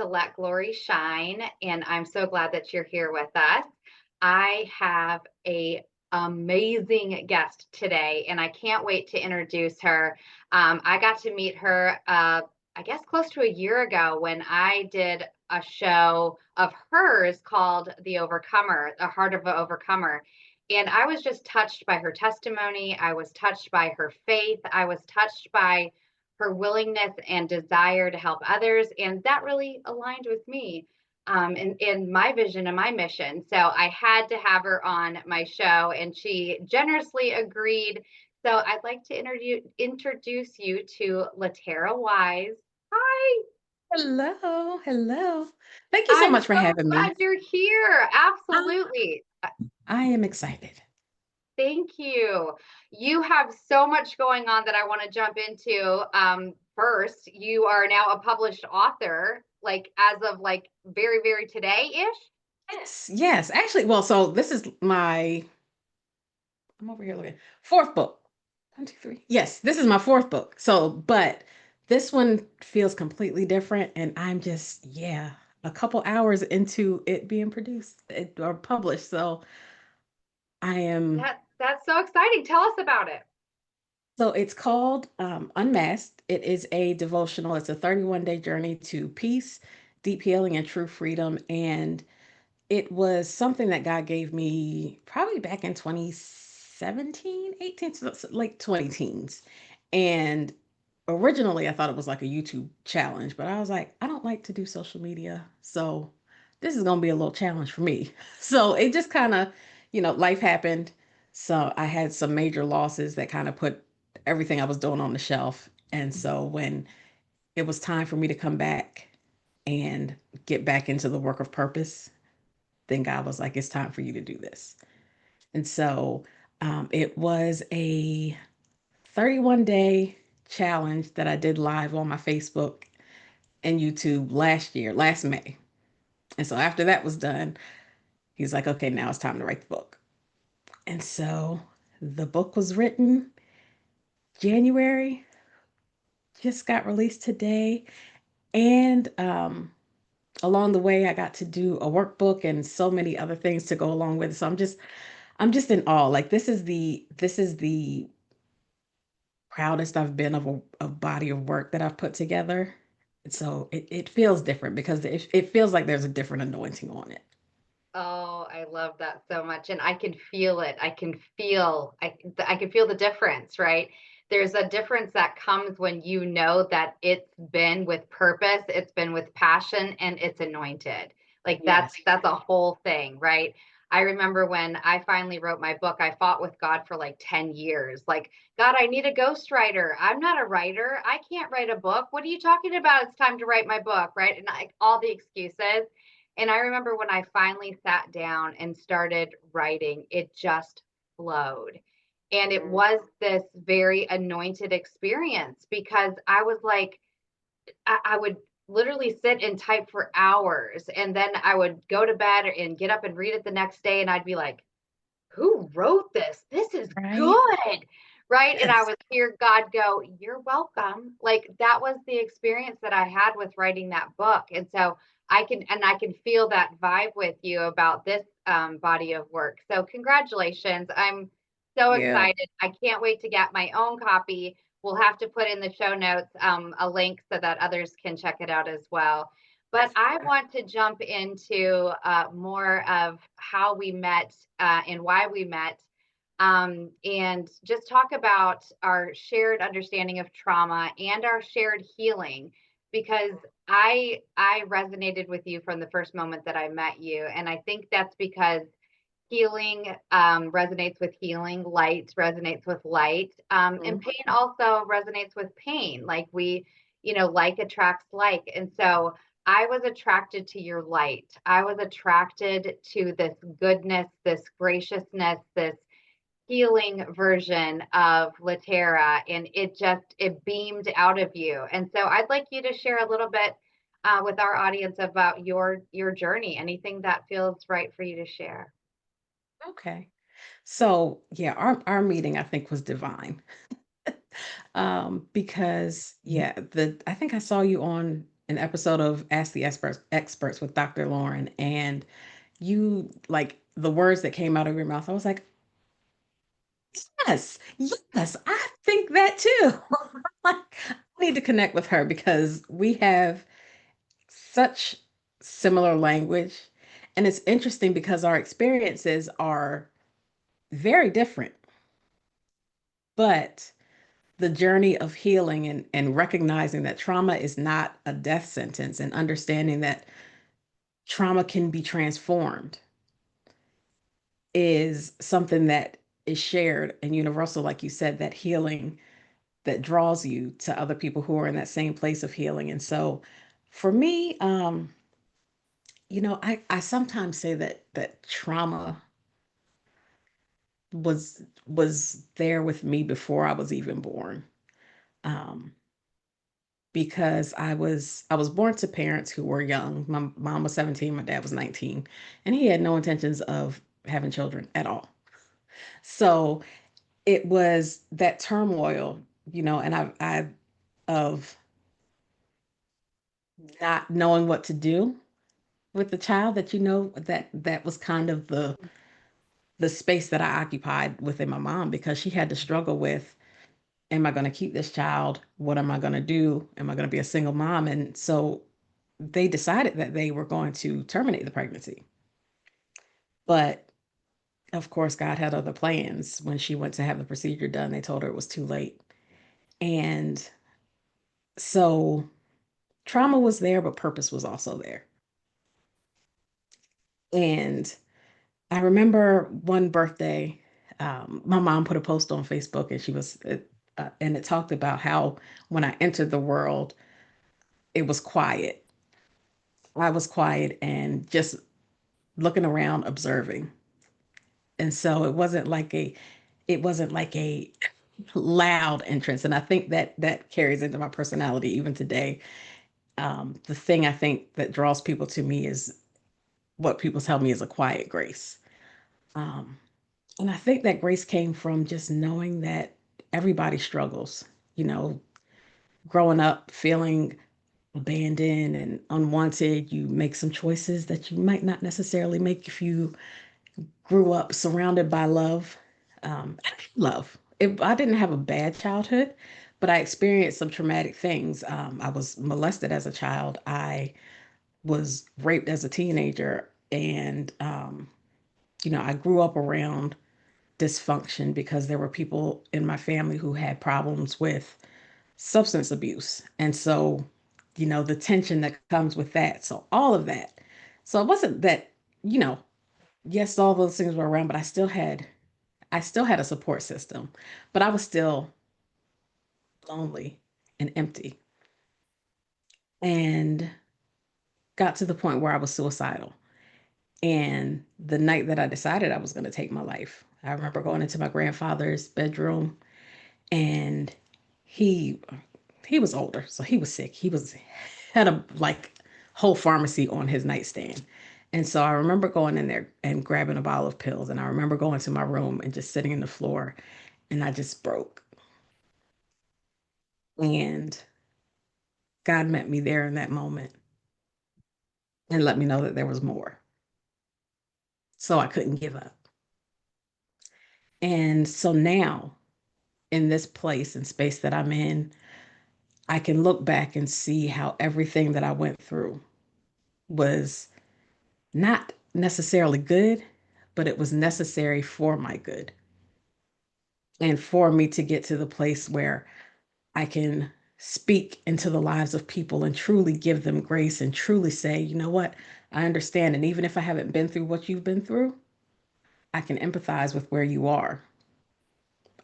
Let Glory Shine, and I'm so glad that you're here with us. I have a amazing guest today, and I can't wait to introduce her. I got to meet her, I guess, close to a year ago when I did a show of hers called The Overcomer, The Heart of an Overcomer. And I was just touched by her testimony. I was touched by her faith. I was touched by her willingness and desire to help others. And that really aligned with me in my vision and my mission. So I had to have her on my show, and she generously agreed. So I'd like to introduce you to LaTerra Wise. Hi, Hello, hello. Thank you so I'm much for so having me. glad you're here. Ah, Absolutely. I am excited. Thank you. You have so much going on that I want to jump into. First, you are now a published author, like as of like very, very today-ish. Yes, yes. Actually, well, so this is I'm over here looking, fourth book. One, two, three. Yes, this is my fourth book. So, but this one feels completely different. And I'm just, yeah, a couple hours into it being or published. So I am. That's so exciting. Tell us about it. So it's called Unmasked. It is a devotional. It's a 31-day journey to peace, deep healing, and true freedom. And it was something that God gave me probably back in 2017, 18, so like 20 teens. And originally I thought it was like a YouTube challenge, but I was like, I don't like to do social media. So this is going to be a little challenge for me. So it just kind of, life happened. So I had some major losses that kind of put everything I was doing on the shelf. And so when it was time for me to come back and get back into the work of purpose, then God was like, it's time for you to do this. And so it was a 31-day challenge that I did live on my Facebook and YouTube last May. And so after that was done, he's like, okay, now it's time to write the book. And so the book was written January, just got released today. And along the way, I got to do a workbook and so many other things to go along with it. So I'm just in awe. Like this is the proudest I've been of a body of work that I've put together. So it feels different because it feels like there's a different anointing on it. Oh, I love that so much, and I can feel it. I can feel the difference, right? There's a difference that comes when you know that it's been with purpose, it's been with passion, and it's anointed. Like Yes. that's a whole thing, right? I remember when I finally wrote my book, I fought with God for like 10 years. Like, God, I need a ghostwriter. I'm not a writer. I can't write a book. What are you talking about? It's time to write my book, right? And like all the excuses. And I remember when I finally sat down and started writing, it just flowed. And it was this very anointed experience because I was like, I would literally sit and type for hours. And then I would go to bed and get up and read it the next day. And I'd be like, who wrote this? This is Right? good. Right. And I Yes. would hear God go, you're welcome. Like that was the experience that I had with writing that book. And so I can feel that vibe with you about this body of work. So congratulations. I'm so Yeah. excited. I can't wait to get my own copy. We'll have to put in the show notes a link so that others can check it out as well. But I want to jump into more of how we met and why we met, and just talk about our shared understanding of trauma and our shared healing. Because I resonated with you from the first moment that I met you, and I think that's because healing resonates with healing, light resonates with light, and Mhm. pain also resonates with pain. Like like attracts like. And so I was attracted to your light. I was attracted to this goodness, this graciousness, this healing version of LaTerra, and it beamed out of you. And so I'd like you to share a little bit with our audience about your journey, anything that feels right for you to share. Okay. So yeah, our meeting I think was divine. Because yeah, the I think I saw you on an episode of Ask the Experts with Dr. Lauren, and you like the words that came out of your mouth. I was like, yes, yes, I think that too. Like, I need to connect with her because we have such similar language. And it's interesting because our experiences are very different, but the journey of healing and recognizing that trauma is not a death sentence and understanding that trauma can be transformed is something that is shared and universal, like you said, that healing that draws you to other people who are in that same place of healing. And so for me, I sometimes say that trauma was there with me before I was even born. Um, because I was born to parents who were young. My mom was 17, my dad was 19, and he had no intentions of having children at all. So it was that turmoil, and I of not knowing what to do with the child that that was kind of the space that I occupied within my mom because she had to struggle with, am I going to keep this child? What am I going to do? Am I going to be a single mom? And so they decided that they were going to terminate the pregnancy. But of course, God had other plans. When she went to have the procedure done, they told her it was too late. And so trauma was there, but purpose was also there. And I remember one birthday, my mom put a post on Facebook, and and it talked about how when I entered the world, it was quiet. I was quiet and just looking around, observing. And so it wasn't like a loud entrance. And I think that that carries into my personality even today. The thing I think that draws people to me is what people tell me is a quiet grace. Um, and I think that grace came from just knowing that everybody struggles, you know, growing up feeling abandoned and unwanted. You make some choices that you might not necessarily make if you grew up surrounded by love. Love. I didn't have a bad childhood, but I experienced some traumatic things. I was molested as a child. I was raped as a teenager, and I grew up around dysfunction because there were people in my family who had problems with substance abuse, and so the tension that comes with that. So all of that. So it wasn't that you know yes, all those things were around, but I still had a support system, but I was still lonely and empty and got to the point where I was suicidal. And the night that I decided I was going to take my life, I remember going into my grandfather's bedroom, and he he was older, so he was sick. He was had a like whole pharmacy on his nightstand. And so I remember going in there and grabbing a bottle of pills, and I remember going to my room and just sitting in the floor, and I just broke. And God met me there in that moment and let me know that there was more. So I couldn't give up. And so now, in this place and space that I'm in, I can look back and see how everything that I went through was not necessarily good, but it was necessary for my good and for me to get to the place where I can speak into the lives of people and truly give them grace and truly say, you know what, I understand. And even if I haven't been through what you've been through, I can empathize with where you are.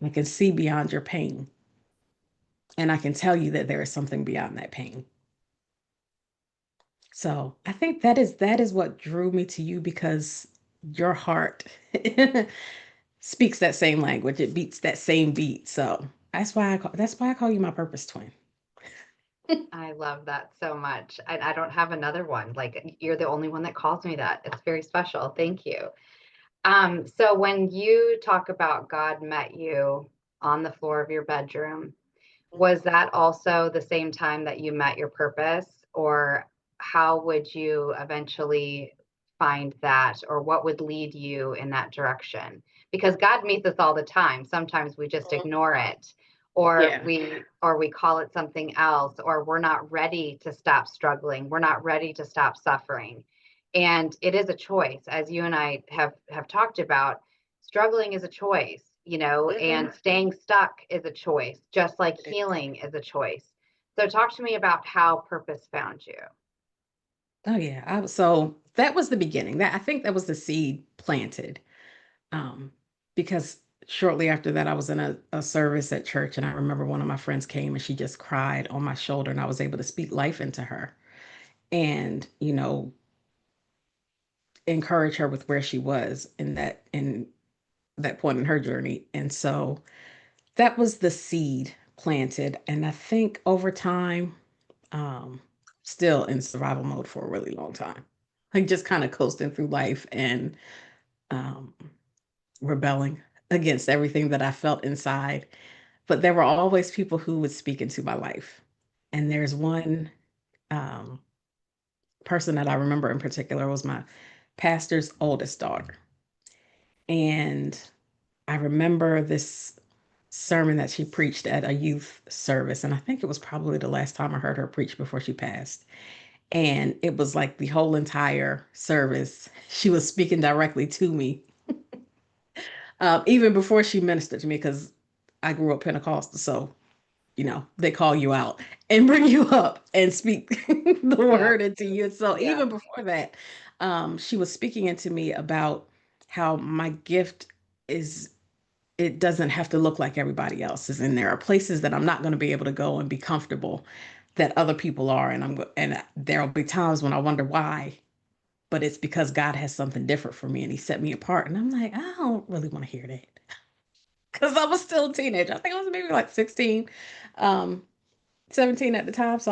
I can see beyond your pain. And I can tell you that there is something beyond that pain. So I think that is what drew me to you because your heart speaks that same language. It beats that same beat. So that's why I call you my purpose twin. I love that so much. I don't have another one. Like you're the only one that calls me that. It's very special. Thank you. So when you talk about God met you on the floor of your bedroom, was that also the same time that you met your purpose? or how would you eventually find that, or what would lead you in that direction? Because God meets us all the time. Sometimes we just Mhm. ignore it, or Yeah. we call it something else, or we're not ready to stop struggling. We're not ready to stop suffering. And it is a choice, as you and I have talked about. Struggling is a choice, Mhm. and staying stuck is a choice, just like It is. healing is a choice. So talk to me about how purpose found you. Oh yeah. So that was the beginning. That I think that was the seed planted. Um, because shortly after that, I was in a service at church, and I remember one of my friends came and she just cried on my shoulder, and I was able to speak life into her and, encourage her with where she was in that point in her journey. And so that was the seed planted. And I think over time, um, still in survival mode for a really long time, like just kind of coasting through life and um, rebelling against everything that I felt inside. But there were always people who would speak into my life. And there's one um, person that I remember in particular was my pastor's oldest daughter. And I remember this sermon that she preached at a youth service. And I think it was probably the last time I heard her preach before she passed. And it was like the whole entire service, she was speaking directly to me, even before she ministered to me, because I grew up Pentecostal. So, they call you out and bring you up and speak the Yeah. word into you. So, Yeah. even before that, she was speaking into me about how my gift is it doesn't have to look like everybody else's, and there are places that I'm not going to be able to go and be comfortable that other people are, and there'll be times when I wonder why, but it's because God has something different for me and he set me apart. And I'm like, I don't really want to hear that because I was still a teenager. I think I was maybe like 16, um 17 at the time. So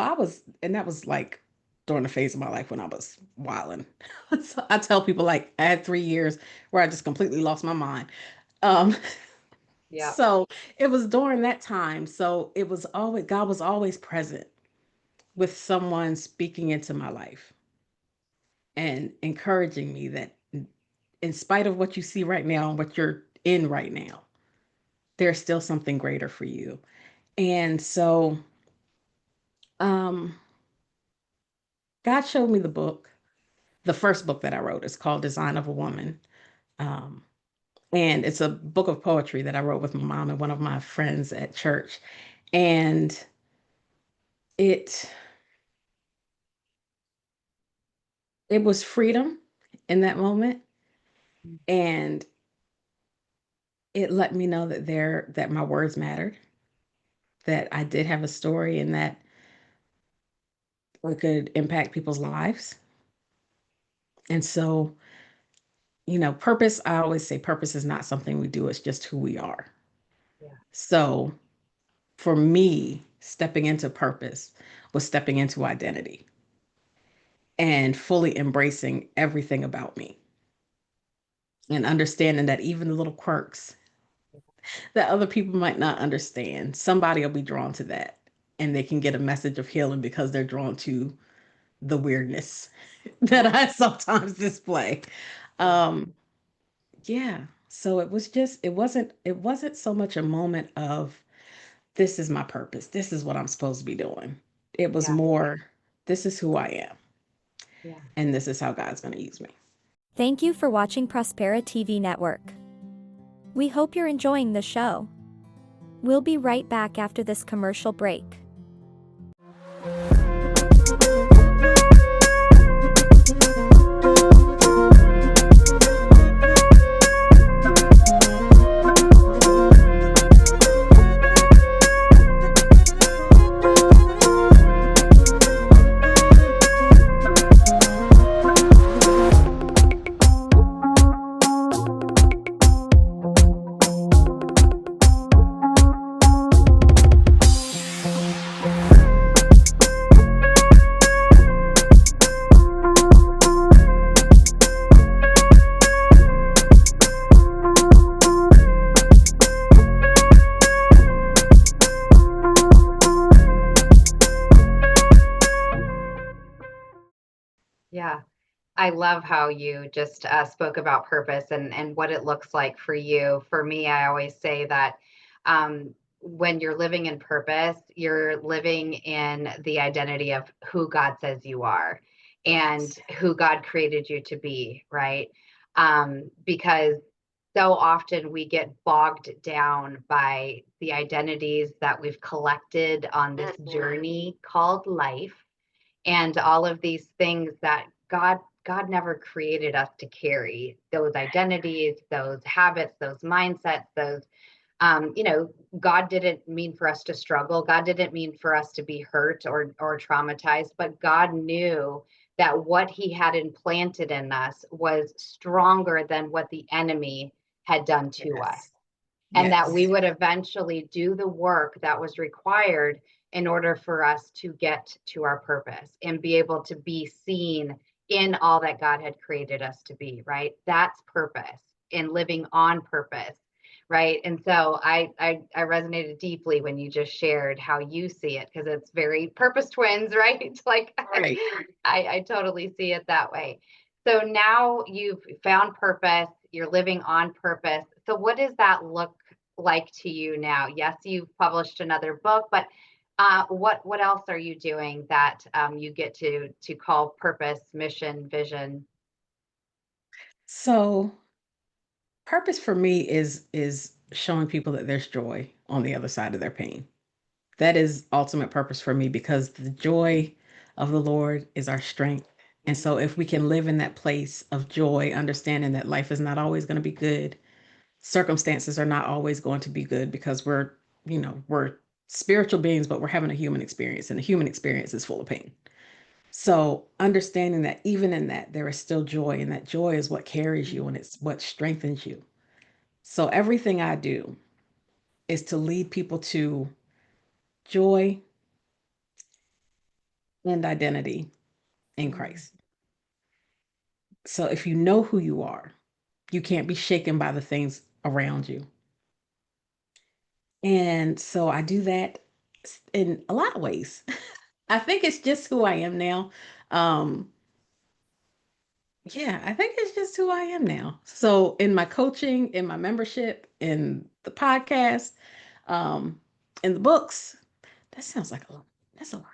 and that was like during the phase of my life when I was wilding. So I tell people, like, I had 3 years where I just completely lost my mind. um Yeah. So it was during that time. So it was always, God was always present with someone speaking into my life and encouraging me that in spite of what you see right now and what you're in right now, there's still something greater for you. And so um God showed me the book. The first book that I wrote is called Design of a Woman. Um and it's a book of poetry that I wrote with my mom and one of my friends at church. And it it was freedom in that moment, and it let me know that my words mattered, that I did have a story, and that it could impact people's lives. And so, purpose, I always say purpose is not something we do, it's just who we are. Yeah. So for me, stepping into purpose was stepping into identity and fully embracing everything about me and understanding that even the little quirks that other people might not understand, somebody will be drawn to that, and they can get a message of healing because they're drawn to the weirdness that Yeah. I sometimes display. Yeah. Um, yeah. So it wasn't so much a moment of this is my purpose. This is what I'm supposed to be doing. It was Yeah. more, this is who I am, Yeah. and this is how God's going to use me. Thank you for watching Prospera TV Network. We hope you're enjoying the show. We'll be right back after this commercial break. I love how you just spoke about purpose and what it looks like for you. For me, I always say that when you're living in purpose, you're living in the identity of who God says you are and who God created you to be, right? Because so often we get bogged down by the identities that we've collected on this journey called life and all of these things that God never created us to carry, those identities, those habits, those mindsets, those you know, God didn't mean for us to struggle. God didn't mean for us to be hurt or traumatized, but God knew that what he had implanted in us was stronger than what the enemy had done to us, Yes. and that we Yes. would eventually do the work that was required in order for us to get to our purpose and be able to be seen in all that God had created us to be, right? That's purpose and living on purpose, right? And so I resonated deeply when you just shared how you see it, because it's very purpose twins, right? It's like Right. I totally see it that way. So now you've found purpose, you're living on purpose. So what does that look like to you now? Yes, you've published another book, but what else are you doing that you get to call purpose, mission, vision? So purpose for me is showing people that there's joy on the other side of their pain. That is ultimate purpose for me because the joy of the Lord is our strength. And so if we can live in that place of joy, understanding that life is not always going to be good, circumstances are not always going to be good because we're spiritual beings, but we're having a human experience and the human experience is full of pain. So understanding that even in that, there is still joy, and that joy is what carries you and it's what strengthens you. So everything I do is to lead people to joy and identity in Mm. Christ. So if you know who you are, you can't be shaken by the things around you. And so I do that in a lot of ways. I think it's just who I am now. Um, yeah, I think it's just who I am now. So in my coaching, in my membership, in the podcast, um, in the books, that sounds like a lot. That's a lot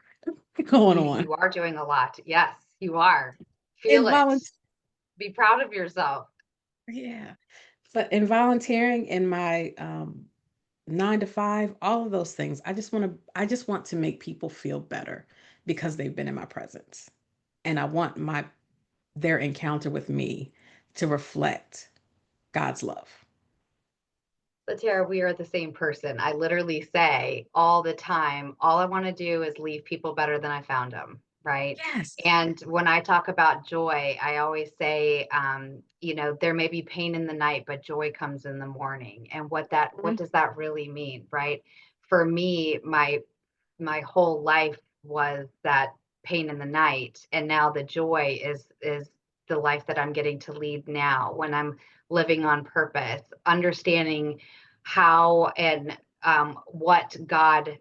going on. You are doing a lot. Yes, you are. In Feel it. volunteer, Be proud of yourself. yeah. But in volunteering, in my 9 to 5, all of those things, I just want to make people feel better because they've been in my presence. And I want their encounter with me to reflect God's love. LaTerra, we are the same person. I literally say all the time, all I want to do is leave people better than I found them, right? Yes. And when I talk about joy, I always say, there may be pain in the night, but joy comes in the morning. And what Mhm. does that really mean, right? For me, my whole life was that pain in the night, and now the joy is the life that I'm getting to lead now when I'm living on purpose, understanding how and what God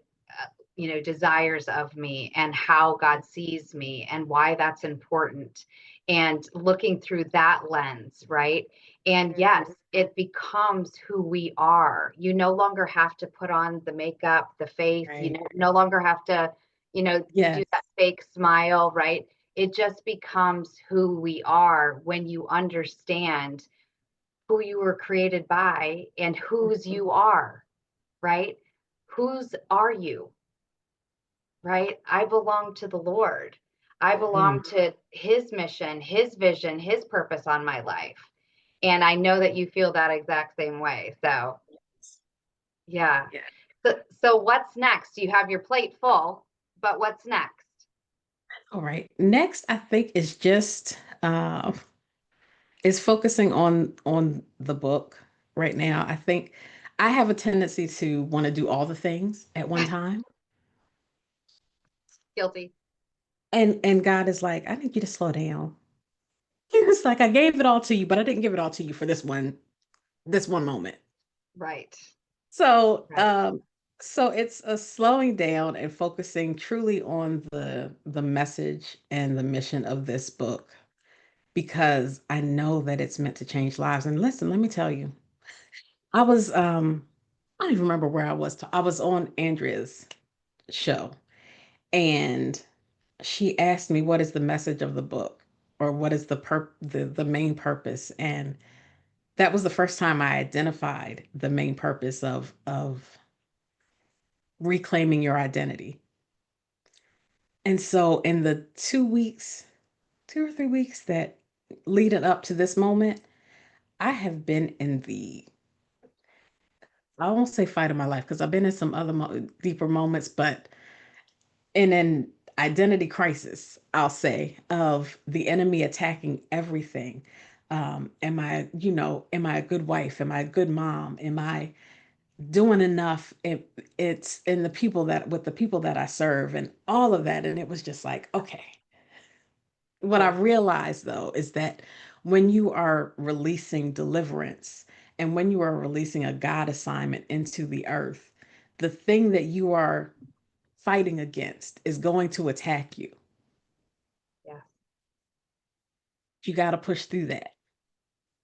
desires of me and how God sees me and why that's important, and looking through that lens, right? And yes, it becomes who we are. You no longer have to put on the makeup, the face, Right. no longer have to, do Yes. that fake smile, right? It just becomes who we are when you understand who you were created by and whose you are, right? Whose are you? Right? I belong to the Lord. I Mhm. belong to his mission, his vision, his purpose on my life. And I know that you feel that exact same way. So, yeah. Yeah. So what's next? You have your plate full, but what's next? All right. Next, I think is focusing on the book right now. I think I have a tendency to want to do all the things at one time. Guilty. And God is like, I need you to slow down. It's like I gave it all to you, but I didn't give it all to you for this one moment. Right. So Right. so it's a slowing down and focusing truly on the message and the mission of this book. because I know that it's meant to change lives. And listen, let me tell you, I was I don't even remember where I was. I was on Andrea's show, and she asked me what is the message of the book, or what is the main purpose. And that was the first time I identified the main purpose of reclaiming your identity. And so in the 2 weeks, 2 or 3 weeks that leading up to this moment, I have been in I won't say fight of my life, because I've been in some other deeper moments, but in an identity crisis, I'll say, of the enemy attacking everything. Am I, am I a good wife? Am I a good mom? Am I doing enough? It's in the people that, with the people that I serve, and all of that. And it was just like, okay. What I Yeah. realized though is that when you are releasing deliverance, and when you are releasing a God assignment into the earth, the thing that you are fighting against is going to attack you. Yeah. You got to push through that.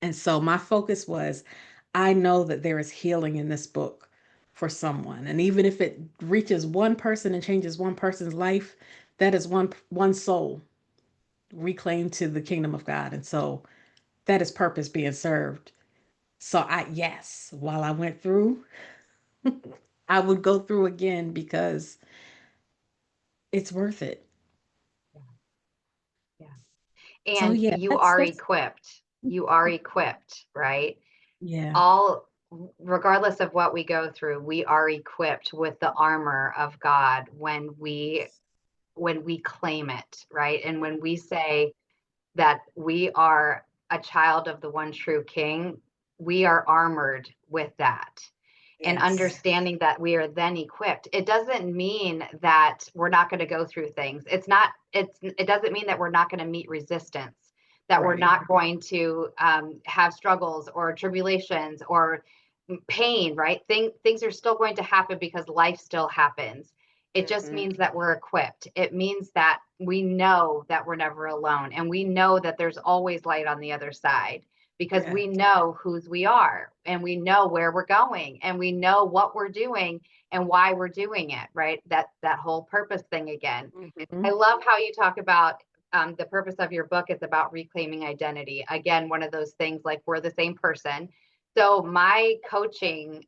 And so my focus was, I know that there is healing in this book for someone. And even if it reaches one person and changes one person's life, that is one soul reclaimed to the kingdom of God. And so that is purpose being served. So yes, while I went through, I would go through again because it's worth it. Yeah. Yeah. So And yeah, you that's are that's equipped. You are equipped, right? yeah. All, regardless of what we go through, we are equipped with the armor of God when we claim it, right? And when we say that we are a child of the one true King, we are armored with that. And Yes. understanding that we are then equipped, it doesn't mean that we're not going to go through things. It doesn't mean that we're not going to meet resistance, that we're Right. not going to have struggles or tribulations or pain, right? Things are still going to happen because life still happens. It just Hmm. means that we're equipped. It means that we know that we're never alone, and we know that there's always light on the other side, because Yeah. we know whose we are, and we know where we're going, and we know what we're doing and why we're doing it, right? That whole purpose thing again. Hmm. I love how you talk about the purpose of your book is about reclaiming identity. Again, one of those things, like, we're the same person. So my coaching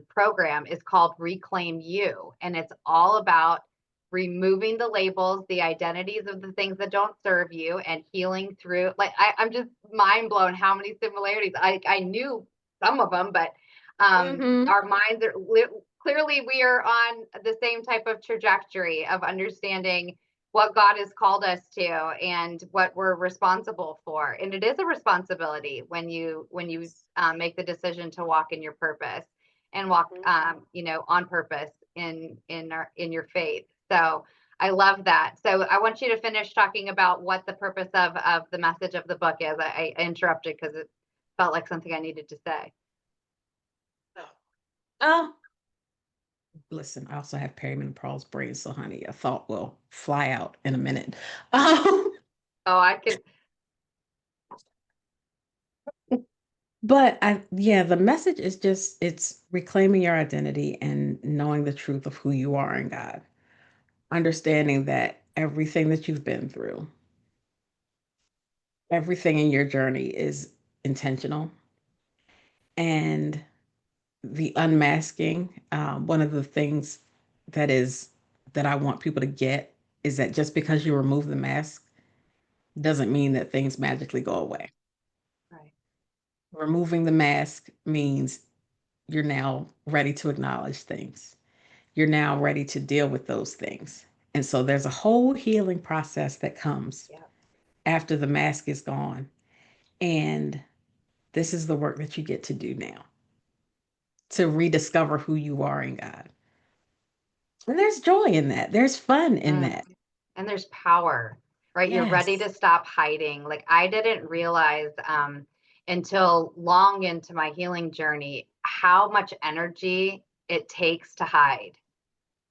program is called Reclaim You, and it's all about removing the labels, the identities of the things that don't serve you, and healing through. Like, I'm just mind blown how many similarities. I knew some of them, but Hmm. our minds are clearly, we are on the same type of trajectory of understanding what God has called us to and what we're responsible for. And it is a responsibility when you make the decision to walk in your purpose and walk, on purpose in your faith. So I love that. So I want you to finish talking about what the purpose of the message of the book is. I interrupted because it felt like something I needed to say. Oh, listen, I also have perimenopause brain, so honey, a thought will fly out in a minute. Um, Oh, I can. but yeah, the message is just, it's reclaiming your identity and knowing the truth of who you are in God. Understanding that everything that you've been through, everything in your journey is intentional. And the unmasking, one of the things that is that I want people to get is that just because you remove the mask doesn't mean that things magically go away. Right. Removing the mask means you're now ready to acknowledge things. You're now ready to deal with those things. And so there's a whole healing process that comes Yeah. after the mask is gone. And this is the work that you get to do now, to rediscover who you are in God. And there's joy in that. There's fun in Mm. that. And there's power, right? You're ready Yes. to stop hiding. Like, I didn't realize until long into my healing journey how much energy it takes to hide,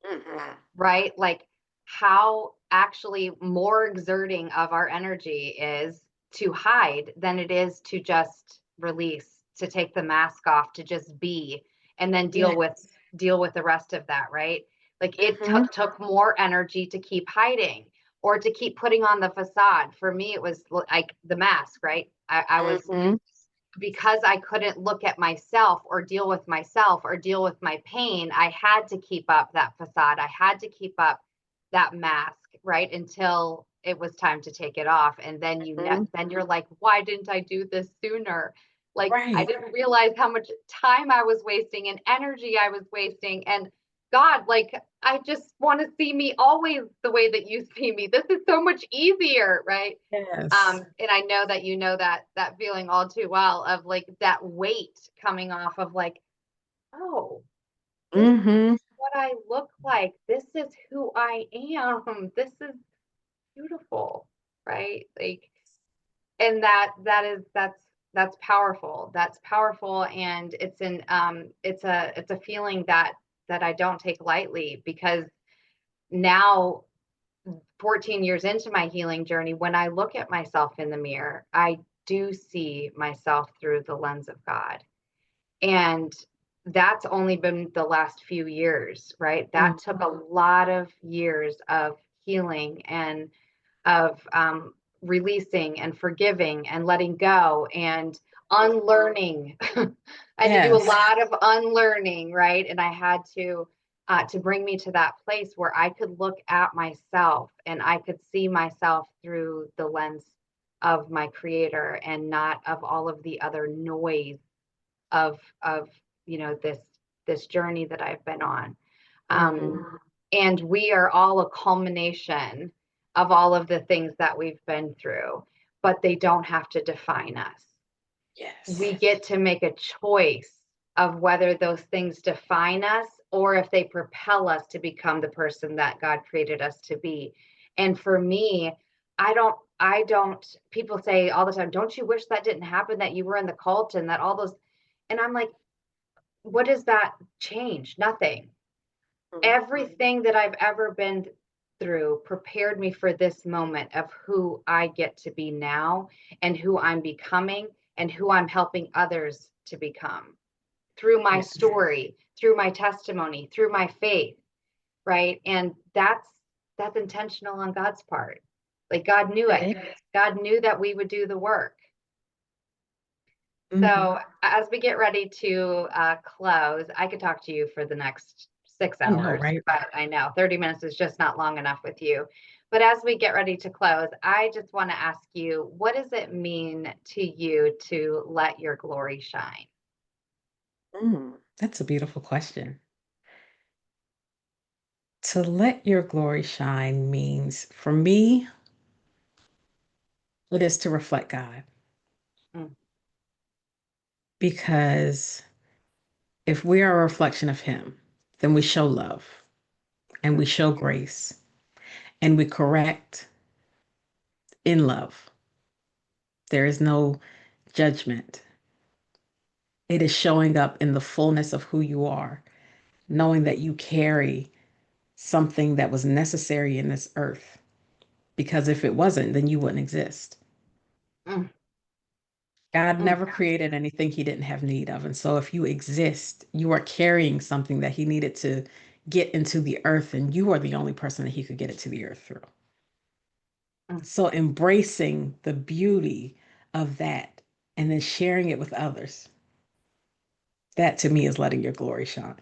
Mhm. right? Like, how actually more exerting of our energy is to hide than it is to just release, to take the mask off, to just be, and then deal with the rest of that, right? Like it took more energy to keep hiding or to keep putting on the facade. For me, it was like the mask, right? I was, because I couldn't look at myself or deal with myself or deal with my pain, I had to keep up that facade. I had to keep up that mask, right? Until it was time to take it off. And then then you're like, why didn't I do this sooner? Like, I didn't realize how much time I was wasting and energy I was wasting. And God, like, I just want to see me always the way that you see me. This is so much easier, right? Yes. And I know that you know that feeling all too well, of like that weight coming off of like, oh, this is what I look like. This is who I am. This is beautiful, right? Like, and that's powerful. That's powerful, and it's a feeling that I don't take lightly, because now, 14 years into my healing journey, when I look at myself in the mirror, I do see myself through the lens of God. And that's only been the last few years, right? That took a lot of years of healing and of releasing and forgiving and letting go and unlearning. I had to do a lot of unlearning, right? And I had to bring me to that place where I could look at myself and I could see myself through the lens of my creator and not of all of the other noise of this journey that I've been on. And we are all a culmination of all of the things that we've been through, but they don't have to define us. Yes. We get to make a choice of whether those things define us or if they propel us to become the person that God created us to be. And for me, I don't, people say all the time, don't you wish that didn't happen, that you were in the cult and that all those, and I'm like, what does that change? Nothing. Everything that I've ever been through prepared me for this moment of who I get to be now and who I'm becoming and who I'm helping others to become through my story, through my testimony, through my faith, right? And that's intentional on God's part. Like, God knew it. God knew that we would do the work. So as we get ready to close, I could talk to you for the next 6 hours, I know, right? But I know 30 minutes is just not long enough with you. But as we get ready to close, I just want to ask you, what does it mean to you to let your glory shine? That's a beautiful question. To let your glory shine means, for me, it is to reflect God. Because if we are a reflection of Him, then we show love and we show grace and we correct in love. There is no judgment. It is showing up in the fullness of who you are, knowing that you carry something that was necessary in this earth. Because if it wasn't, then you wouldn't exist. God never created anything He didn't have need of. And so if you exist, you are carrying something that He needed to get into the earth, and you are the only person that He could get it to the earth through. So embracing the beauty of that and then sharing it with others, that to me is letting your glory shine.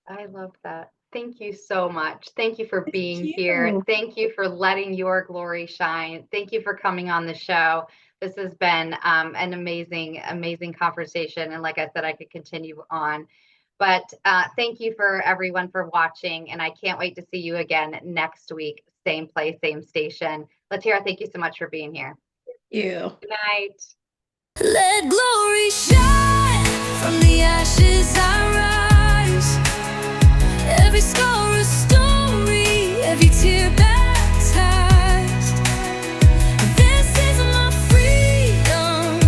I love that. Thank you so much. Thank you for being here. Thank you for letting your glory shine. Thank you for coming on the show. This has been an amazing, amazing conversation. And like I said, I could continue on. But thank you for everyone for watching. And I can't wait to see you again next week. Same place, same station. LaTerra, thank you so much for being here. Thank you. Good night. Let glory shine from the ashes I rise. Every scar a story, every tear baptized. This is my freedom,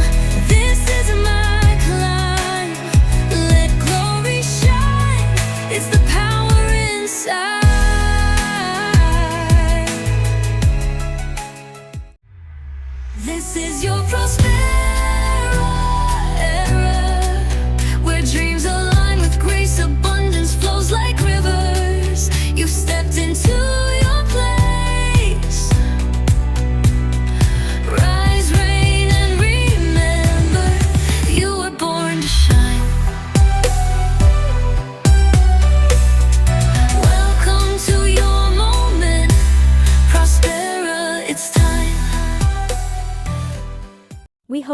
this is my climb. Let glory shine, it's the power inside.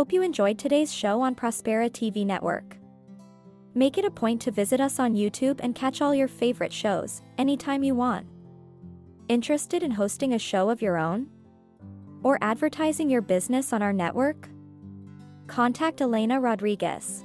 hope you enjoyed today's show on Prospera TV Network. Make it a point to visit us on YouTube and catch all your favorite shows anytime you want. Interested in hosting a show of your own? Or advertising your business on our network? Contact Elena Rodriguez.